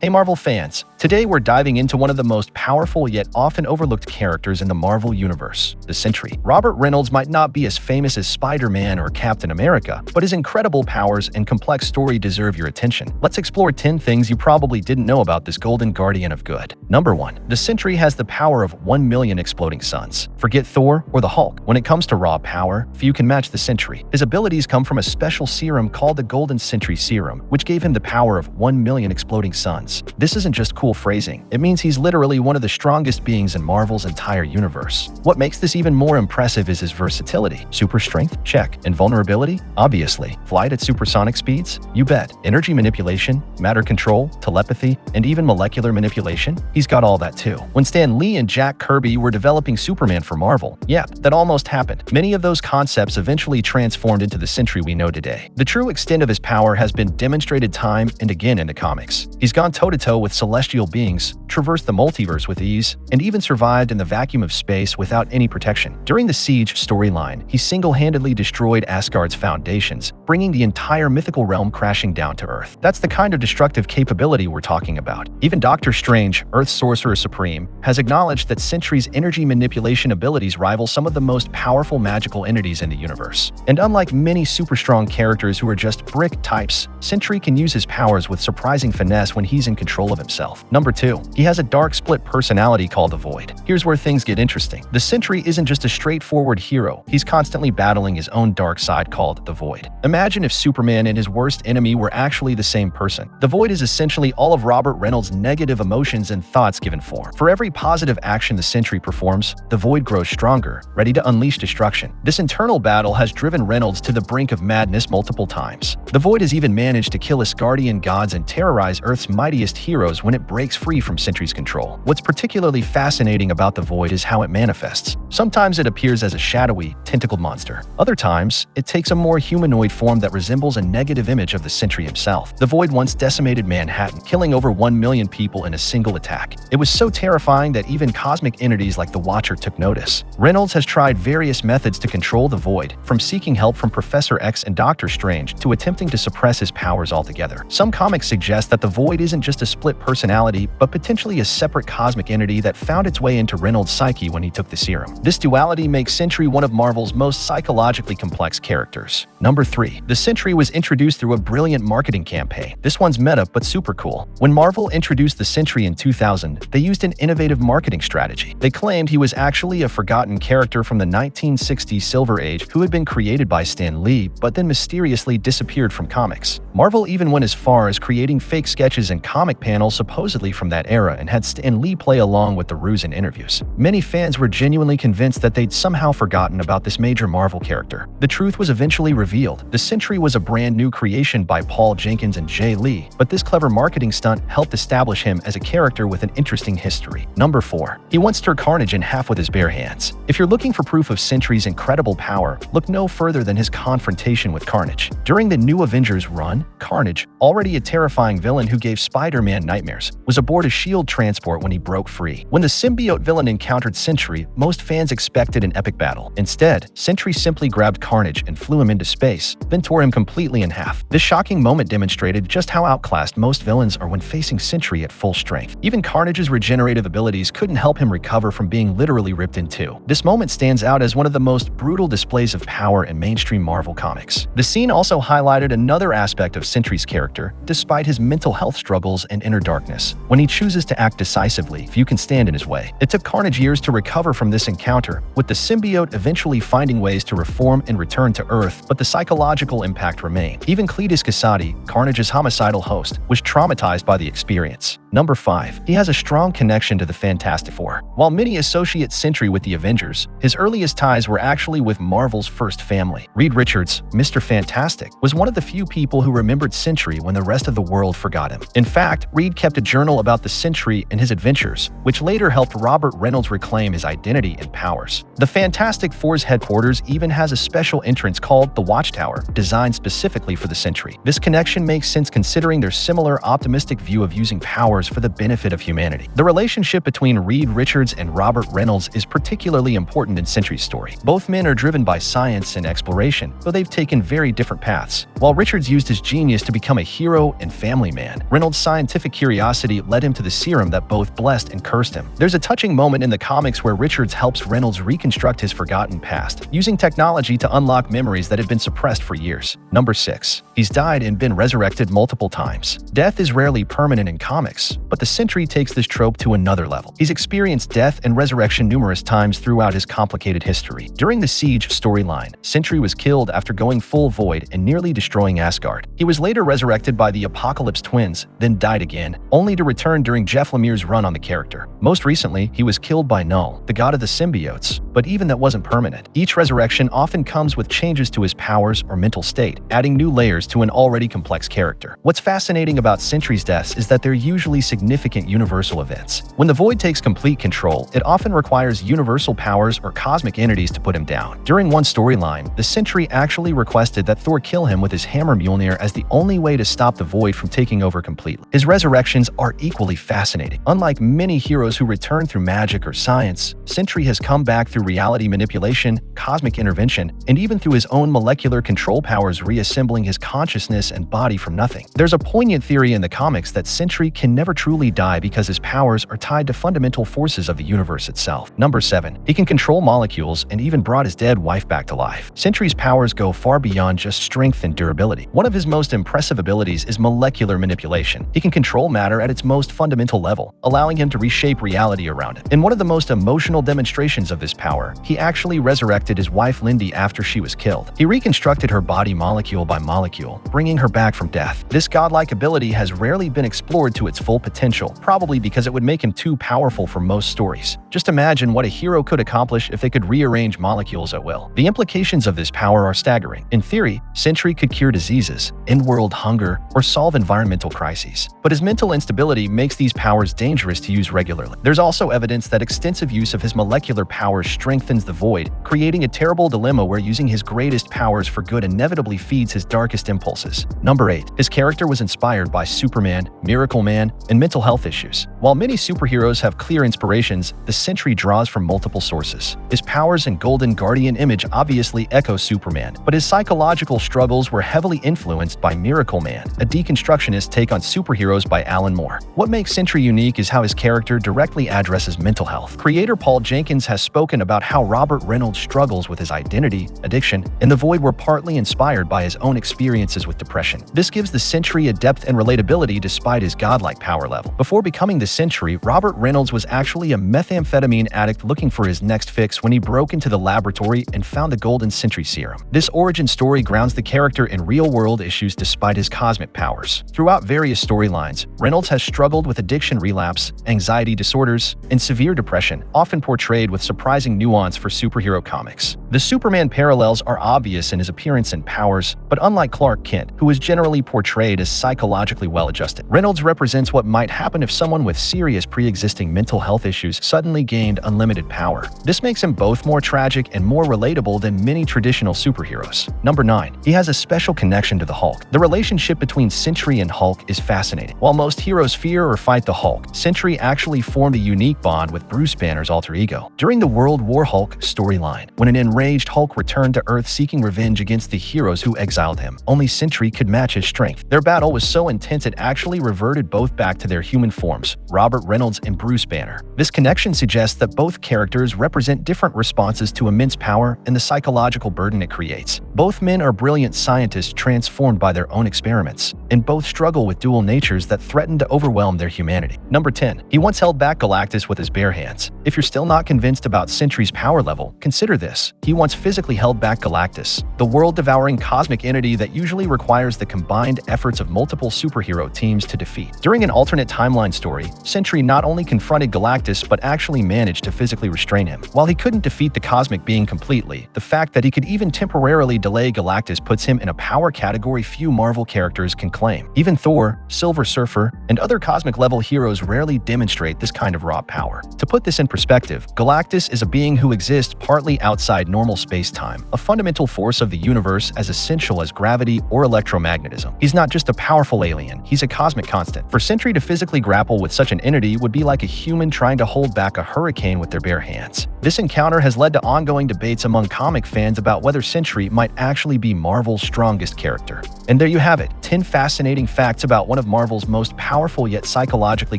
Hey Marvel fans, today we're diving into one of the most powerful yet often overlooked characters in the Marvel Universe, the Sentry. Robert Reynolds might not be as famous as Spider-Man or Captain America, but his incredible powers and complex story deserve your attention. Let's explore 10 things you probably didn't know about this golden guardian of good. Number 1. The Sentry has the power of 1 million exploding suns. Forget Thor or the Hulk. When it comes to raw power, few can match the Sentry. His abilities come from a special serum called the Golden Sentry Serum, which gave him the power of 1 million exploding suns. This isn't just cool phrasing. It means he's literally one of the strongest beings in Marvel's entire universe. What makes this even more impressive is his versatility. Super strength? Check. Invulnerability? Obviously. Flight at supersonic speeds? You bet. Energy manipulation, matter control, telepathy, and even molecular manipulation? He's got all that too. When Stan Lee and Jack Kirby were developing Superman for Marvel, yeah, that almost happened. Many of those concepts eventually transformed into the Sentry we know today. The true extent of his power has been demonstrated time and again in the comics. He's gone toe-to-toe with celestial beings, traversed the multiverse with ease, and even survived in the vacuum of space without any protection. During the Siege storyline, he single-handedly destroyed Asgard's foundations, bringing the entire mythical realm crashing down to Earth. That's the kind of destructive capability we're talking about. Even Doctor Strange, Earth's Sorcerer Supreme, has acknowledged that Sentry's energy manipulation abilities rival some of the most powerful magical entities in the universe. And unlike many super-strong characters who are just brick types, Sentry can use his powers with surprising finesse when he's in control of himself. Number 2. He has a dark split personality called the Void. Here's where things get interesting. The Sentry isn't just a straightforward hero. He's constantly battling his own dark side called the Void. Imagine if Superman and his worst enemy were actually the same person. The Void is essentially all of Robert Reynolds' negative emotions and thoughts given form. For every positive action the Sentry performs, the Void grows stronger, ready to unleash destruction. This internal battle has driven Reynolds to the brink of madness multiple times. The Void has even managed to kill Asgardian gods and terrorize Earth's mightiest heroes when it breaks free from Sentry's control. What's particularly fascinating about the Void is how it manifests. Sometimes it appears as a shadowy, tentacled monster. Other times, it takes a more humanoid form that resembles a negative image of the Sentry himself. The Void once decimated Manhattan, killing over 1 million people in a single attack. It was so terrifying that even cosmic entities like the Watcher took notice. Reynolds has tried various methods to control the Void, from seeking help from Professor X and Doctor Strange to attempting to suppress his powers altogether. Some comics suggest that the Void isn't just a split personality, but potentially a separate cosmic entity that found its way into Reynolds' psyche when he took the serum. This duality makes Sentry one of Marvel's most psychologically complex characters. Number 3. The Sentry was introduced through a brilliant marketing campaign. This one's meta, but super cool. When Marvel introduced the Sentry in 2000, they used an innovative marketing strategy. They claimed he was actually a forgotten character from the 1960s Silver Age who had been created by Stan Lee, but then mysteriously disappeared from comics. Marvel even went as far as creating fake sketches and comic panels supposedly from that era and had Stan Lee play along with the ruse in interviews. Many fans were genuinely convinced that they'd somehow forgotten about this major Marvel character. The truth was eventually revealed. The Sentry was a brand new creation by Paul Jenkins and Jay Lee, but this clever marketing stunt helped establish him as a character with an interesting history. Number 4. He once tore Carnage in half with his bare hands. If you're looking for proof of Sentry's incredible power, look no further than his confrontation with Carnage. During the New Avengers run, Carnage, already a terrifying villain who gave Spider-Man nightmares, was aboard a SHIELD transport when he broke free. When the symbiote villain encountered Sentry, most fans expected an epic battle. Instead, Sentry simply grabbed Carnage and flew him into space, then tore him completely in half. This shocking moment demonstrated just how outclassed most villains are when facing Sentry at full strength. Even Carnage's regenerative abilities couldn't help him recover from being literally ripped in two. This moment stands out as one of the most brutal displays of power in mainstream Marvel comics. The scene also highlighted another aspect of Sentry's character, despite his mental health struggles and inner darkness. When he chooses to act decisively, few can stand in his way. It took Carnage years to recover from this encounter, with the symbiote eventually finding ways to reform and return to Earth, but the psychological impact remained. Even Cletus Kasady, Carnage's homicidal host, was traumatized by the experience. Number 5. He has a strong connection to the Fantastic Four. While many associate Sentry with the Avengers, his earliest ties were actually with Marvel's first family. Reed Richards, Mr. Fantastic, was one of the few people who remembered Sentry when the rest of the world forgot him. In fact, Reed kept a journal about the Sentry and his adventures, which later helped Robert Reynolds reclaim his identity and powers. The Fantastic Four's headquarters even has a special entrance called the Watchtower, designed specifically for the Sentry. This connection makes sense considering their similar optimistic view of using powers powers for the benefit of humanity. The relationship between Reed Richards and Robert Reynolds is particularly important in Sentry's story. Both men are driven by science and exploration, though they've taken very different paths. While Richards used his genius to become a hero and family man, Reynolds' scientific curiosity led him to the serum that both blessed and cursed him. There's a touching moment in the comics where Richards helps Reynolds reconstruct his forgotten past, using technology to unlock memories that had been suppressed for years. Number 6. He's died and been resurrected multiple times. Death is rarely permanent in comics, but the Sentry takes this trope to another level. He's experienced death and resurrection numerous times throughout his complicated history. During the Siege storyline, Sentry was killed after going full void and nearly destroying Asgard. He was later resurrected by the Apocalypse twins, then died again, only to return during Jeff Lemire's run on the character. Most recently, he was killed by Null, the god of the symbiotes, but even that wasn't permanent. Each resurrection often comes with changes to his powers or mental state, adding new layers to an already complex character. What's fascinating about Sentry's deaths is that they're usually significant universal events. When the Void takes complete control, it often requires universal powers or cosmic entities to put him down. During one storyline, the Sentry actually requested that Thor kill him with his hammer Mjolnir as the only way to stop the Void from taking over completely. His resurrections are equally fascinating. Unlike many heroes who return through magic or science, Sentry has come back through reality manipulation, cosmic intervention, and even through his own molecular control powers, reassembling his consciousness and body from nothing. There's a poignant theory in the comics that Sentry can never truly die because his powers are tied to fundamental forces of the universe itself. Number 7. He can control molecules and even brought his dead wife back to life. Sentry's powers go far beyond just strength and durability. One of his most impressive abilities is molecular manipulation. He can control matter at its most fundamental level, allowing him to reshape reality around it. In one of the most emotional demonstrations of this power, he actually resurrected his wife Lindy after she was killed. He reconstructed her body molecule by molecule, bringing her back from death. This godlike ability has rarely been explored to its full potential, probably because it would make him too powerful for most stories. Just imagine what a hero could accomplish if they could rearrange molecules at will. The implications of this power are staggering. In theory, Sentry could cure diseases, end world hunger, or solve environmental crises. But his mental instability makes these powers dangerous to use regularly. There's also evidence that extensive use of his molecular powers strengthens the Void, creating a terrible dilemma where using his greatest powers for good inevitably feeds his darkest impulses. Number 8. His character was inspired by Superman, Miracle Man, and mental health issues. While many superheroes have clear inspirations, the Sentry draws from multiple sources. His powers and Golden Guardian image obviously echo Superman, but his psychological struggles were heavily influenced by Miracle Man, a deconstructionist take on superheroes by Alan Moore. What makes Sentry unique is how his character directly addresses mental health. Creator Paul Jenkins has spoken about how Robert Reynolds' struggles with his identity, addiction, and the Void were partly inspired by his own experiences with depression. This gives the Sentry a depth and relatability despite his godlike power level. Before becoming the Sentry, Robert Reynolds was actually a methamphetamine addict looking for his next fix when he broke into the laboratory and found the Golden Sentry serum. This origin story grounds the character in real-world issues despite his cosmic powers. Throughout various storylines, Reynolds has struggled with addiction relapse, anxiety disorders, and severe depression, often portrayed with surprising nuance for superhero comics. The Superman parallels are obvious in his appearance and powers, but unlike Clark Kent, who is generally portrayed as psychologically well-adjusted, Reynolds represents what might happen if someone with serious pre-existing mental health issues suddenly gained unlimited power. This makes him both more tragic and more relatable than many traditional superheroes. Number 9. He has a special connection to the Hulk. The relationship between Sentry and Hulk is fascinating. While most heroes fear or fight the Hulk, Sentry actually formed a unique bond with Bruce Banner's alter ego. During the World War Hulk storyline, when an enraged Hulk returned to Earth seeking revenge against the heroes who exiled him, only Sentry could match his strength. Their battle was so intense it actually reverted both back to their human forms, Robert Reynolds and Bruce Banner. This connection suggests that both characters represent different responses to immense power and the psychological burden it creates. Both men are brilliant scientists transformed by their own experiments, and both struggle with dual natures that threaten to overwhelm their humanity. Number 10. He once held back Galactus with his bare hands. If you're still not convinced about Sentry's power level, consider this. He once physically held back Galactus, the world-devouring cosmic entity that usually requires the combined efforts of multiple superhero teams to defeat. During an alternate timeline story, Sentry not only confronted Galactus but actually managed to physically restrain him. While he couldn't defeat the cosmic being completely, the fact that he could even temporarily delay Galactus puts him in a power category few Marvel characters can claim. Even Thor, Silver Surfer, and other cosmic-level heroes rarely demonstrate this kind of raw power. To put this in perspective, Galactus is a being who exists partly outside normal space-time, a fundamental force of the universe as essential as gravity or electromagnetism. He's not just a powerful alien, he's a cosmic constant. For Sentry to physically grapple with such an entity would be like a human trying to hold back a hurricane with their bare hands. This encounter has led to ongoing debates among comic fans about whether Sentry might actually be Marvel's strongest character. And there you have it, 10 fascinating facts about one of Marvel's most powerful yet psychologically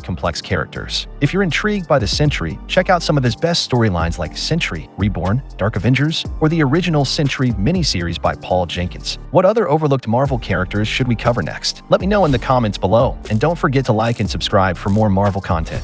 complex characters. If you're intrigued by the Sentry, check out some of his best storylines like Sentry, Reborn, Dark Avengers, or the original Sentry miniseries by Paul Jenkins. What other overlooked Marvel characters should we cover next? Let me know in the comments below, and don't forget to like and subscribe for more Marvel content.